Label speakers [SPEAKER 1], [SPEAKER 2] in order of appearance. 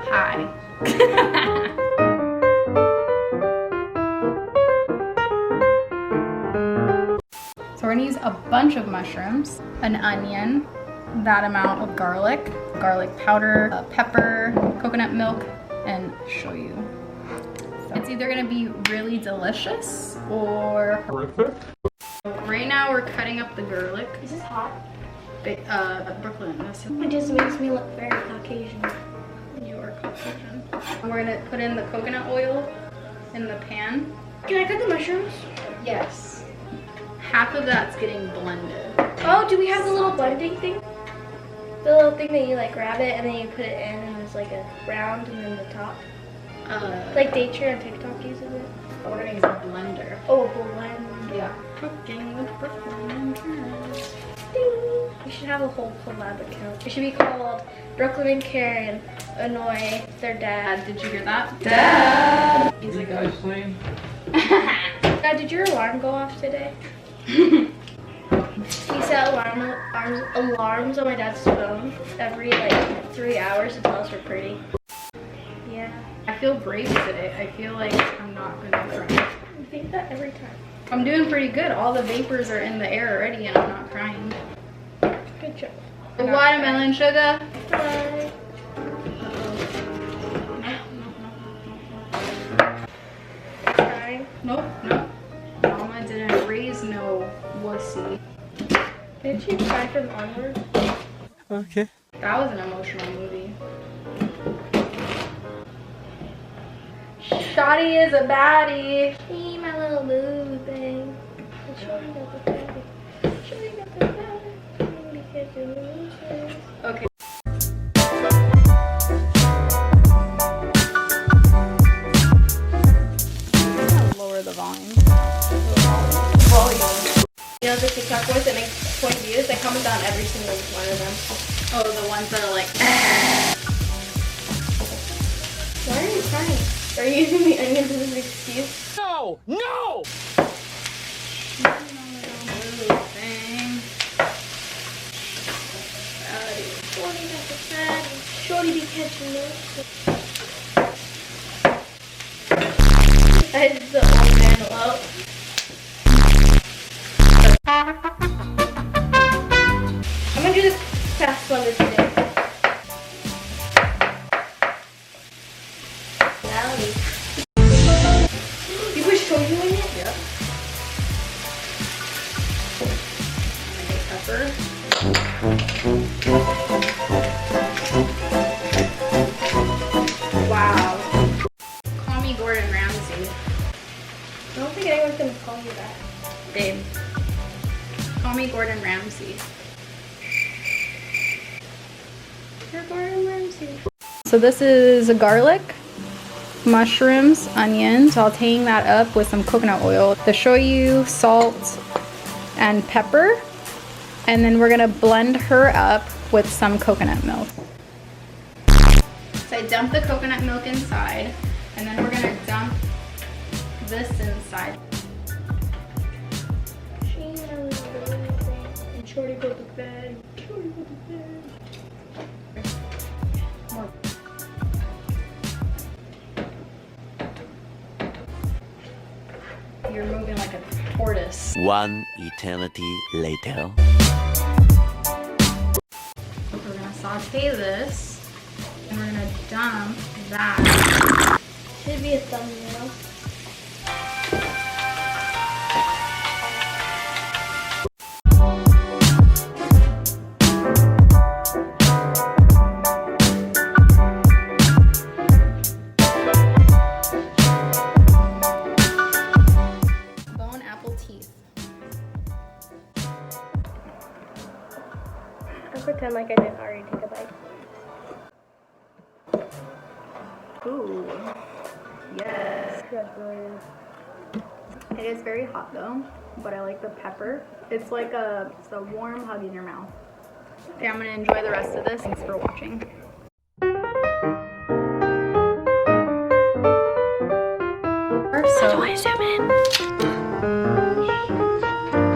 [SPEAKER 1] Hi. So we're gonna use a bunch of mushrooms, an onion, that amount of garlic powder, pepper, coconut milk, and shoyu. So it's either gonna be really delicious or horrific. Right now we're cutting up the garlic.
[SPEAKER 2] Is this hot?
[SPEAKER 1] Brooklyn.
[SPEAKER 2] It just makes me look very Caucasian.
[SPEAKER 1] You are Caucasian. We're gonna put in the coconut oil in the pan.
[SPEAKER 2] Can I cut the mushrooms?
[SPEAKER 1] Yes. Half of that's getting blended.
[SPEAKER 2] Oh, do we have the little blending thing? The little thing that you like grab it and then you put it in and there's like a round and then the top. Like Nature on TikTok uses it.
[SPEAKER 1] We're gonna use a blender.
[SPEAKER 2] Oh, a blend.
[SPEAKER 1] Yeah. Cooking with Brooklyn and Karen.
[SPEAKER 2] Ding. We should have a whole collab account. It should be called Brooklyn and Karen annoy their dad.
[SPEAKER 1] Did you hear that? Dad!
[SPEAKER 3] He's like, guys playing?
[SPEAKER 2] Dad, did your alarm go off today? He set alarms on my dad's phone every like 3 hours to tell us we're pretty. Yeah.
[SPEAKER 1] I feel brave today. I feel like I'm not gonna cry.
[SPEAKER 2] I think that every time.
[SPEAKER 1] I'm doing pretty good. All the vapors are in the air already and I'm not crying.
[SPEAKER 2] Good job.
[SPEAKER 1] The watermelon sugar.
[SPEAKER 2] Bye. Crying.
[SPEAKER 1] Nope, nope. Mama didn't raise no wussy.
[SPEAKER 2] Did she cry from Onward?
[SPEAKER 3] Okay.
[SPEAKER 1] That was an emotional movie. Shotty is a baddie.
[SPEAKER 2] See my little boo thing. Shorty got the baddie. Shorty got the baddie. Because you're losers.
[SPEAKER 1] Okay. Lower the volume.
[SPEAKER 2] You know the TikTok boys that make 20 views? They comment on every single one of them.
[SPEAKER 1] Oh, the ones that are like.
[SPEAKER 2] Why are you crying? Are you using the onions as an excuse?
[SPEAKER 3] No! No!
[SPEAKER 2] Shorty got the baddie. Shorty be catching this. That's the old man low. I'm gonna do this fast blender today. You put shoyu in it?
[SPEAKER 1] Yep. Pepper. Wow. Call me Gordon Ramsay.
[SPEAKER 2] I don't think anyone's gonna call you that.
[SPEAKER 1] Babe. Call me Gordon Ramsay. You're Gordon Ramsay. So this is garlic, mushrooms, onion, sauteing that up with some coconut oil, the shoyu, salt, and pepper. And then we're gonna blend her up with some coconut milk. So I dump the coconut milk inside, and then we're gonna dump this inside.
[SPEAKER 2] And Shorty go to bed. Shorty go to bed.
[SPEAKER 1] More. You're moving like a tortoise.
[SPEAKER 4] One eternity later.
[SPEAKER 1] We're gonna saute this, and we're gonna dump that.
[SPEAKER 2] Should be a thumbnail.
[SPEAKER 1] Bone apple teeth.
[SPEAKER 2] I'll pretend like I didn't already take a bite.
[SPEAKER 1] Ooh. Yes.
[SPEAKER 2] That's really good.
[SPEAKER 1] It is very hot though, but I like the pepper. It's like it's a warm hug in your mouth. Okay, I'm gonna enjoy the rest of this. Thanks for watching. So,
[SPEAKER 2] Zoom in.